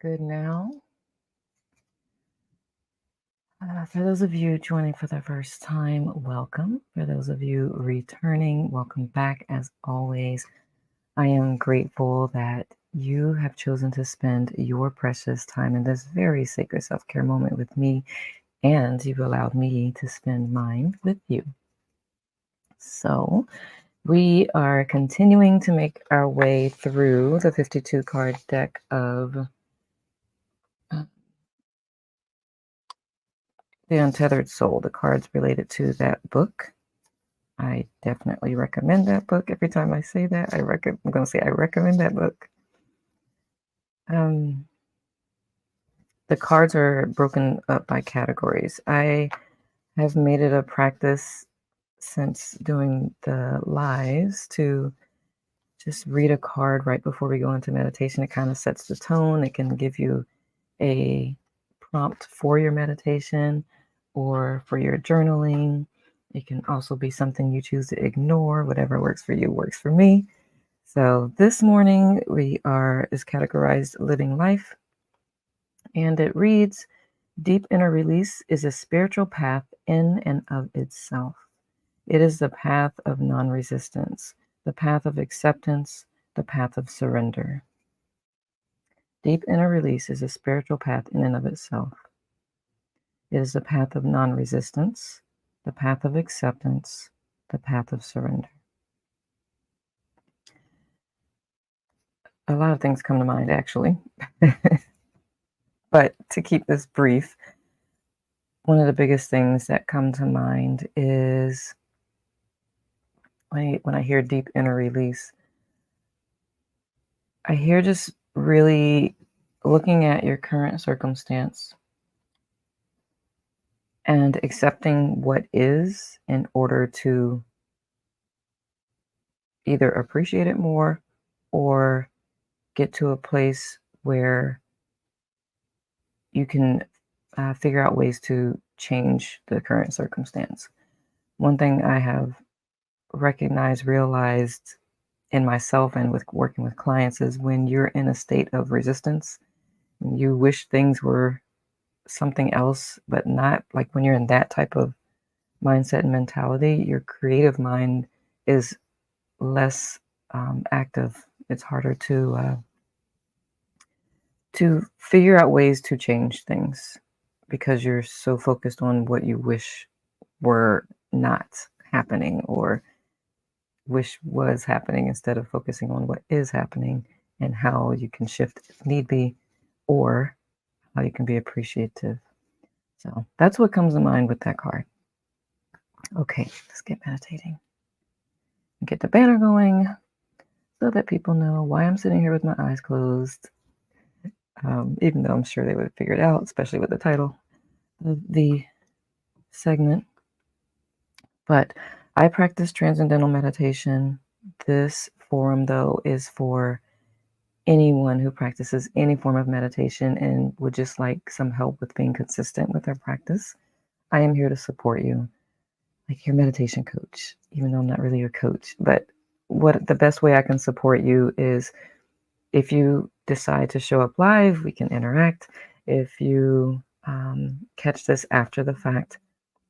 Good now. For those of you joining for the first time, welcome. For those of you returning, welcome back. As always, I am grateful that you have chosen to spend your precious time in this very sacred self care moment with me, and you've allowed me to spend mine with you. So, we are continuing to make our way through the 52 card deck of The Untethered Soul, the cards related to that book. I definitely recommend that book. Every time I say that, I'm going to say I recommend that book. The cards are broken up by categories. I have made it a practice since doing the lives to just read a card right before we go into meditation. It kind of sets the tone. It can give you a prompt for your meditation or for your journaling. It can also be something you choose to ignore. Whatever works for you works for me. So this morning is categorized Living Life, and it reads, Deep inner release is a spiritual path in and of itself. It is the path of non-resistance, the path of acceptance, the path of surrender. Deep inner release is a spiritual path in and of itself. It is the path of non-resistance, the path of acceptance, the path of surrender. A lot of things come to mind, actually. But to keep this brief, one of the biggest things that come to mind is when I hear deep inner release, I hear just really looking at your current circumstance and accepting what is in order to either appreciate it more or get to a place where you can figure out ways to change the current circumstance. One thing I have realized in myself and with working with clients is when you're in a state of resistance, you wish things were something else, but not, like when you're in that type of mindset and mentality, your creative mind is less active. It's harder to figure out ways to change things because you're so focused on what you wish were not happening or wish was happening instead of focusing on what is happening and how you can shift if need be, or how you can be appreciative. So that's what comes to mind with that card. Okay, let's get meditating. Get the banner going so that people know why I'm sitting here with my eyes closed. Even though I'm sure they would have figured it out, especially with the title of the segment. But I practice transcendental meditation. This forum, though, is for anyone who practices any form of meditation and would just like some help with being consistent with their practice. I am here to support you, like your meditation coach, even though I'm not really your coach. But what the best way I can support you is if you decide to show up live, we can interact. If you catch this after the fact,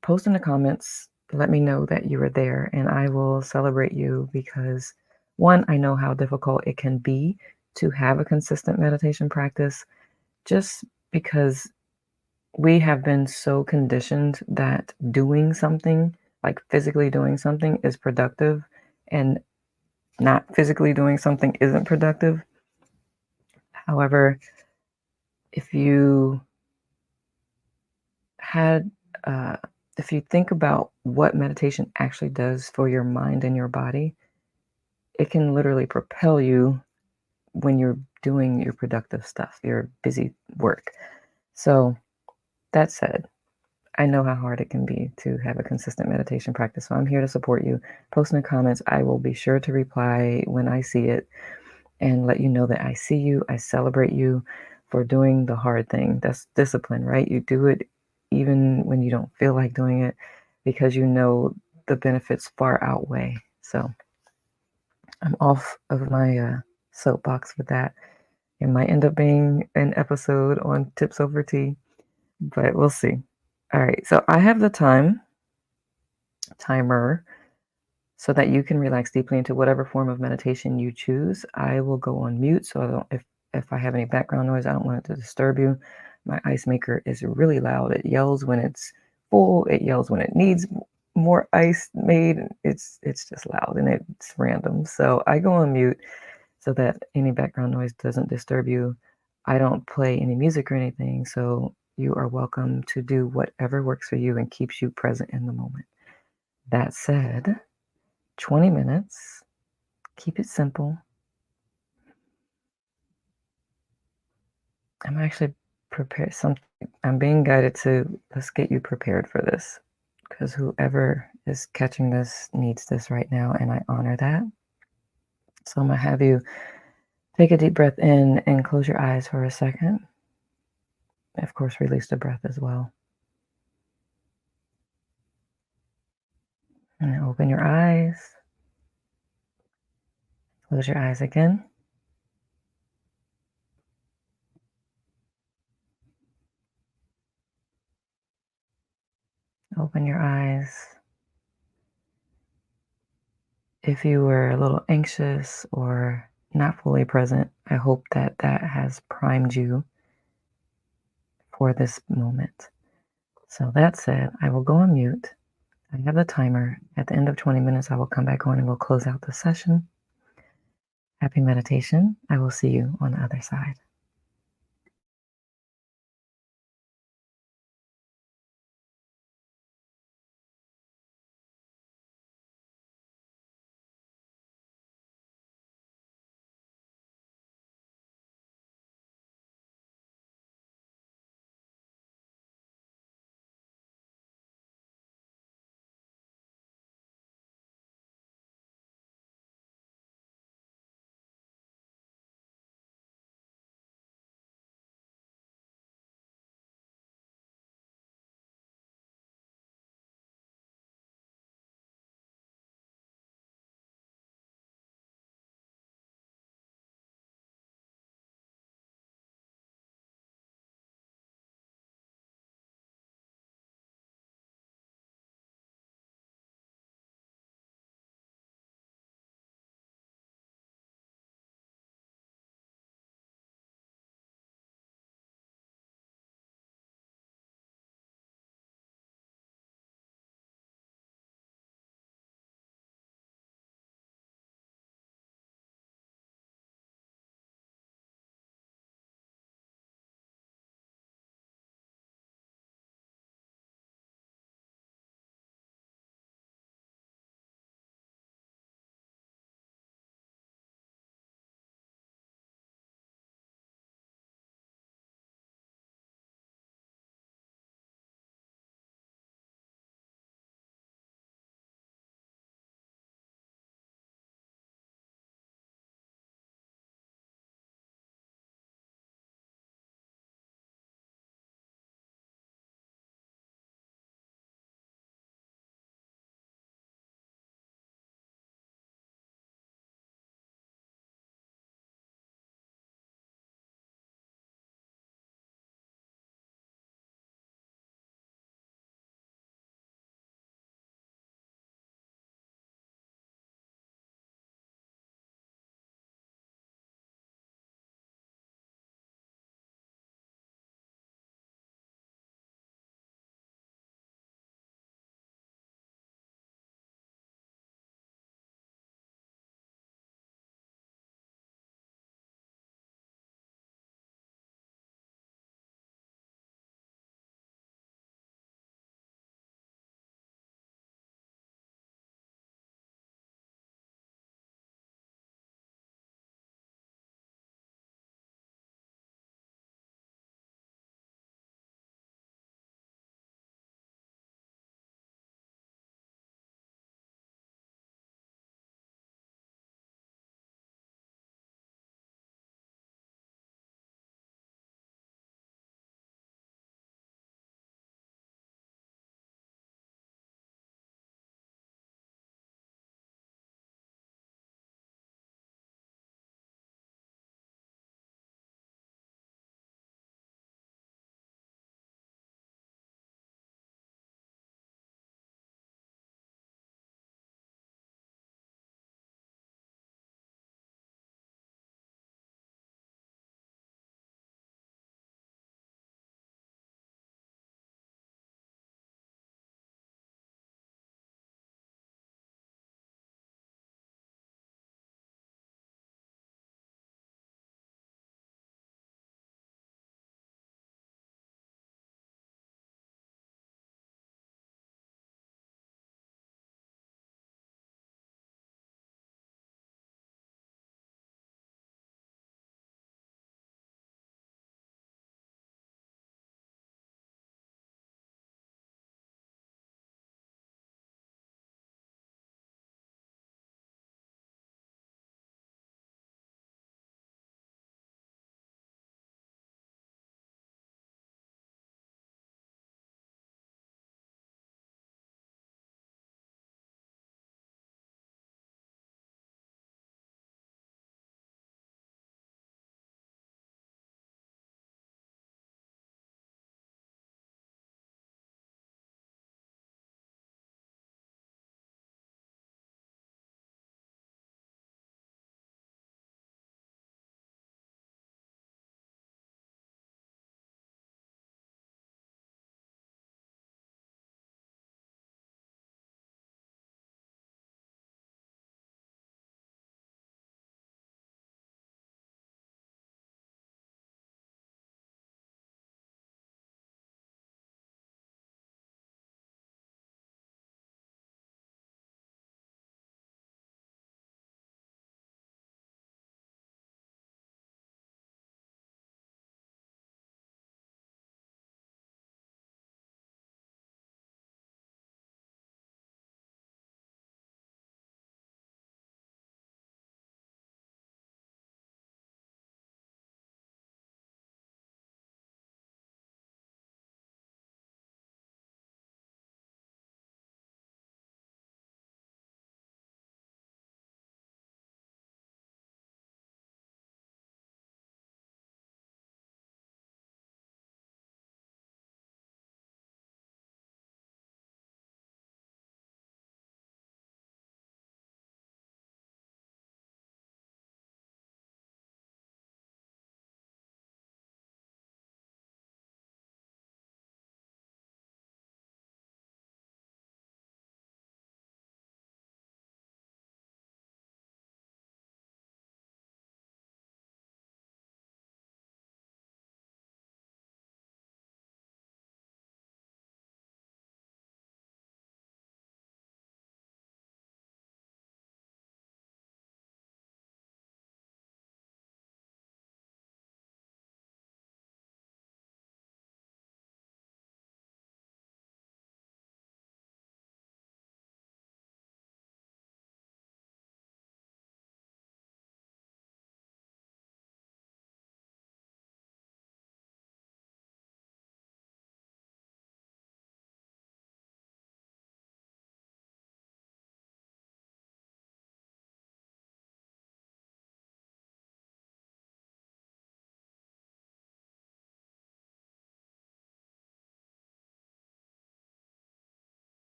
post in the comments, let me know that you were there, and I will celebrate you because, one, I know how difficult it can be to have a consistent meditation practice just because we have been so conditioned that doing something, like physically doing something, is productive, and not physically doing something isn't productive. However, if you had, if you think about what meditation actually does for your mind and your body, it can literally propel you when you're doing your productive stuff, your busy work. So that said, I know how hard it can be to have a consistent meditation practice. So I'm here to support you. Post in the comments. I will be sure to reply when I see it and let you know that I see you. I celebrate you for doing the hard thing. That's discipline, right? You do it even when you don't feel like doing it because you know the benefits far outweigh. So I'm off of my soapbox with that. It might end up being an episode on tips over tea, but we'll see. All right, so I have the timer so that you can relax deeply into whatever form of meditation you choose. I will go on mute so I don't if I have any background noise, I don't want it to disturb you. My ice maker is really loud. It yells when it's full, it yells when it needs more ice made. It's just loud and it's random. So I go on mute so that any background noise doesn't disturb you. I don't play any music or anything, so you are welcome to do whatever works for you and keeps you present in the moment. That said, 20 minutes, keep it simple. I'm actually prepared. I'm being guided to let's get you prepared for this because whoever is catching this needs this right now, and I honor that. So I'm gonna have you take a deep breath in and close your eyes for a second. Of course, release the breath as well. And open your eyes. Close your eyes again. Open your eyes. If you were a little anxious or not fully present, I hope that that has primed you for this moment. So that said, I will go on mute. I have the timer. At the end of 20 minutes, I will come back on and we'll close out the session. Happy meditation. I will see you on the other side.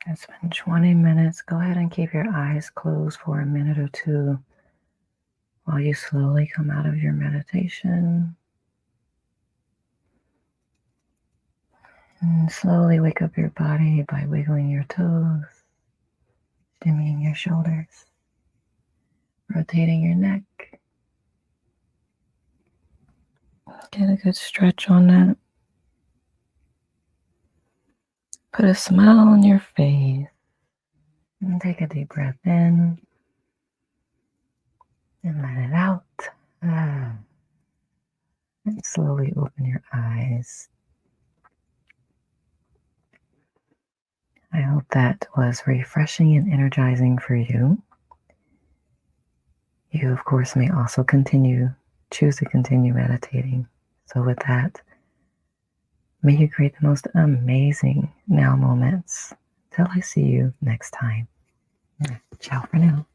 It's been 20 minutes. Go ahead and keep your eyes closed for a minute or two while you slowly come out of your meditation. And slowly wake up your body by wiggling your toes, shimmying your shoulders, rotating your neck. Get a good stretch on that. Put a smile on your face. And take a deep breath in. And let it out. And slowly open your eyes. I hope that was refreshing and energizing for you. You, of course, may also choose to continue meditating. So with that, may you create the most amazing now moments. Till I see you next time. Ciao for now.